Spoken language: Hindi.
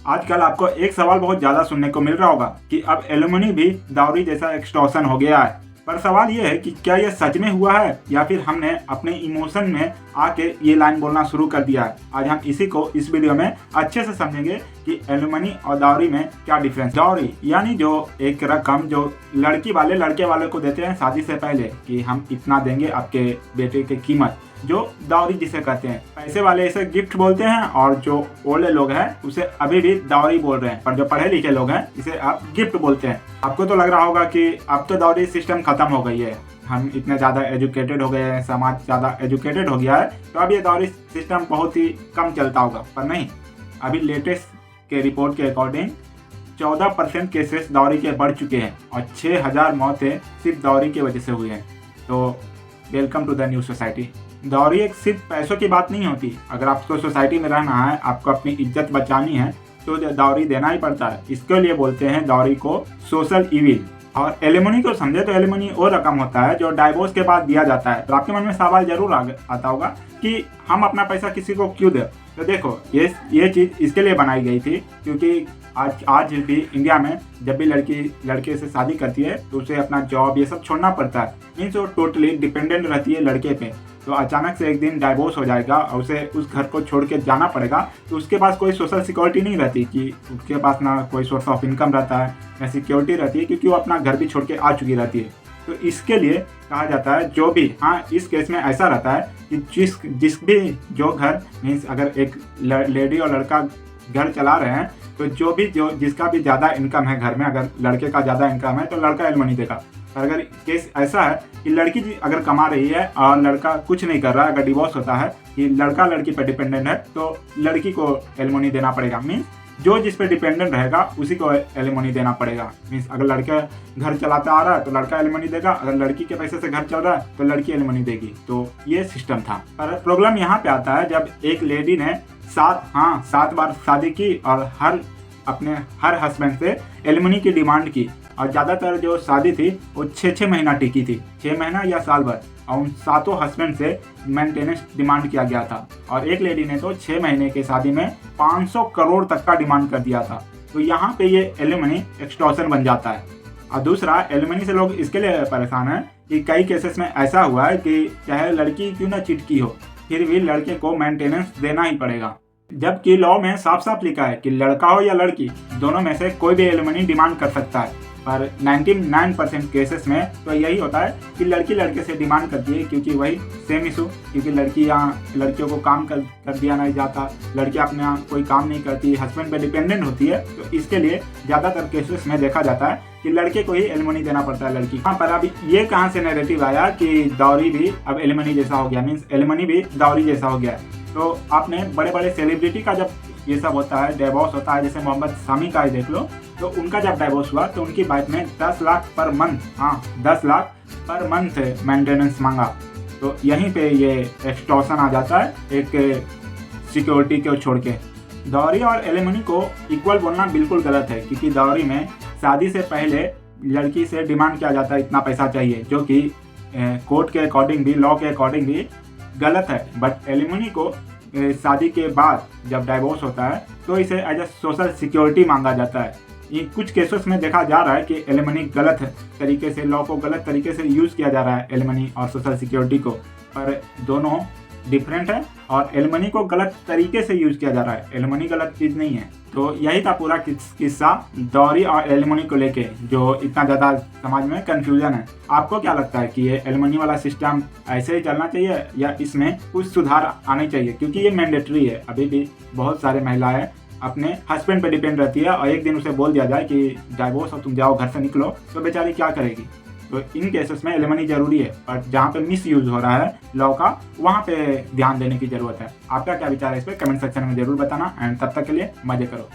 आजकल आपको एक सवाल बहुत ज्यादा सुनने को मिल रहा होगा कि अब एलिमनी भी डाउरी जैसा एक्सटॉर्शन हो गया है। पर सवाल ये है कि क्या ये सच में हुआ है या फिर हमने अपने इमोशन में आके ये लाइन बोलना शुरू कर दिया है। आज हम इसी को इस वीडियो में अच्छे से समझेंगे कि एलिमनी और डाउरी में क्या डिफरेंस। डाउरी यानी जो एक रकम जो लड़की वाले लड़के वाले को देते हैं शादी से पहले कि हम इतना देंगे आपके बेटे की कीमत, जो डाउरी जिसे कहते हैं। पैसे वाले इसे गिफ्ट बोलते हैं और जो ओल्ड लोग हैं उसे अभी भी डाउरी बोल रहे हैं, पर जो पढ़े लिखे लोग हैं इसे आप गिफ्ट बोलते हैं। आपको तो लग रहा होगा कि अब तो डाउरी सिस्टम खत्म हो गई है, हम इतने ज़्यादा एजुकेटेड हो गए हैं, समाज ज़्यादा एजुकेटेड हो गया है, तो अब ये डाउरी सिस्टम बहुत ही कम चलता होगा। पर नहीं, अभी लेटेस्ट के रिपोर्ट के अकॉर्डिंग 14% केसेस डाउरी के बढ़ चुके हैं और 6000 मौतें सिर्फ डाउरी की वजह से हुई हैं। तो welcome to the new society. Dowry एक सिर्फ पैसों की बात नहीं होती। अगर आपको सोसाइटी में रहना है, आपको अपनी इज्जत बचानी है, तो डाउरी देना ही पड़ता है। इसके लिए बोलते हैं डाउरी को सोशल इविल। और एलिमनी को समझे तो एलिमनी वो रकम होता है जो डाइवोर्स के बाद दिया जाता है। तो आपके मन में सवाल जरूर आता होगा कि हम अपना पैसा किसी को क्यों दें। तो देखो, ये चीज़ इसके लिए बनाई गई थी क्योंकि आज भी इंडिया में जब भी लड़की लड़के से शादी करती है तो उसे अपना जॉब ये सब छोड़ना पड़ता है। मीन्स वो टोटली डिपेंडेंट रहती है लड़के पे। तो अचानक से एक दिन डाइवोर्स हो जाएगा और उसे उस घर को छोड़ के जाना पड़ेगा, तो उसके पास कोई सोशल सिक्योरिटी नहीं रहती कि उसके पास ना कोई सोर्स ऑफ इनकम रहता है ना सिक्योरिटी रहती है, क्योंकि वो अपना घर भी छोड़ के आ चुकी रहती है। तो इसके लिए कहा जाता है जो भी, हाँ इस केस में ऐसा रहता है कि जिस भी जो घर मीन्स अगर एक लेडी और लड़का घर चला रहे हैं, तो जो जिसका भी ज़्यादा इनकम है घर में, अगर लड़के का ज़्यादा इनकम है तो लड़का एलिमनी देगा। पर अगर केस ऐसा है कि लड़की अगर कमा रही है और लड़का कुछ नहीं कर रहा है, अगर डिवोर्स होता है कि लड़का लड़की पर डिपेंडेंट है, तो लड़की को एलिमनी देना पड़ेगा। मीन्स जो जिस पे डिपेंडेंट रहेगा उसी को एलिमनी देना पड़ेगा। मीन्स अगर लड़का घर चलाता आ रहा है तो लड़का एलिमनी देगा, अगर लड़की के पैसे से घर चल रहा है तो लड़की एलिमनी देगी। तो ये सिस्टम था। पर प्रॉब्लम यहाँ पे आता है जब एक लेडी ने 7 बार शादी की और अपने हर हस्बैंड से एलिमनी की डिमांड की, और ज़्यादातर जो शादी थी वो 6 महीना टिकी थी, 6 महीना या साल भर, और उन 7 हस्बैंड से मेंटेनेंस डिमांड किया गया था। और एक लेडी ने तो 6 महीने की शादी में 500 करोड़ तक का डिमांड कर दिया था। तो यहाँ पे ये एलिमनी एक्सटॉर्शन बन जाता है। और दूसरा, एलिमनी से लोग इसके लिए परेशान हैं कि कई केसेस में ऐसा हुआ है कि चाहे लड़की क्यों ना चिट की हो, फिर भी लड़के को मेंटेनेंस देना ही पड़ेगा। जबकि लॉ में साफ साफ लिखा है कि लड़का हो या लड़की, दोनों में से कोई भी एलिमनी डिमांड कर सकता है। पर 99% केसेस में तो यही होता है कि लड़की लड़के से डिमांड करती है, क्योंकि वही सेम इशू, क्योंकि लड़कियों को काम कर दिया नहीं जाता, लड़कियां अपना कोई काम नहीं करती, हस्बैंड पे डिपेंडेंट होती है। तो इसके लिए ज़्यादातर केसेस में देखा जाता है कि लड़के को ही एलिमनी देना पड़ता है लड़की। हाँ, पर अभी ये कहाँ से नैरेटिव आया कि डाउरी भी अब एलिमनी जैसा हो गया, मीन्स एलिमनी भी डाउरी जैसा हो गया। तो आपने बड़े बड़े सेलिब्रिटी का जब ये सब होता है, डिवोर्स होता है, जैसे मोहम्मद शामी का ही देख लो, तो उनका जब डिवोर्स हुआ तो उनकी वाइफ ने 10 lakh per month, 10 lakh per month maintenance मांगा। तो यहीं पे ये एक्सटॉर्शन आ जाता है, एक सिक्योरिटी को छोड़ के। डाउरी और एलिमनी को इक्वल बोलना बिल्कुल गलत है, क्योंकि डाउरी में शादी से पहले लड़की से डिमांड किया जाता है इतना पैसा चाहिए, जो कि कोर्ट के अकॉर्डिंग भी, लॉ के अकॉर्डिंग भी गलत है। बट एलिमनी को शादी के बाद जब डाइवोर्स होता है तो इसे एज ए सोशल सिक्योरिटी मांगा जाता है। ये कुछ केसेस में देखा जा रहा है कि एलिमनी गलत तरीके से, लॉ को गलत तरीके से यूज़ किया जा रहा है एलिमनी और सोशल सिक्योरिटी को, पर दोनों डिफरेंट है और एलिमनी को गलत तरीके से यूज़ किया जा रहा है। एलिमनी गलत चीज़ नहीं है। तो यही था पूरा किस्सा डाउरी और एलिमनी को लेके, जो इतना ज़्यादा समाज में कंफ्यूजन है। आपको क्या लगता है कि ये एलिमनी वाला सिस्टम ऐसे ही चलना चाहिए या इसमें कुछ सुधार आने चाहिए? क्योंकि ये मैंडेटरी है। अभी भी बहुत सारे महिलाएं अपने हस्बैंड पे डिपेंड रहती है, और एक दिन उसे बोल दिया जाए कि डाइवोर्स हो, तुम जाओ घर से निकलो, तो बेचारी क्या करेगी? तो इन केसेस में एलिमनी जरूरी है, पर जहाँ पे मिस यूज हो रहा है लॉ का, वहाँ पे ध्यान देने की जरूरत है। आपका क्या विचार है इस पर कमेंट सेक्शन में जरूर बताना। एंड तब तक के लिए मजे करो।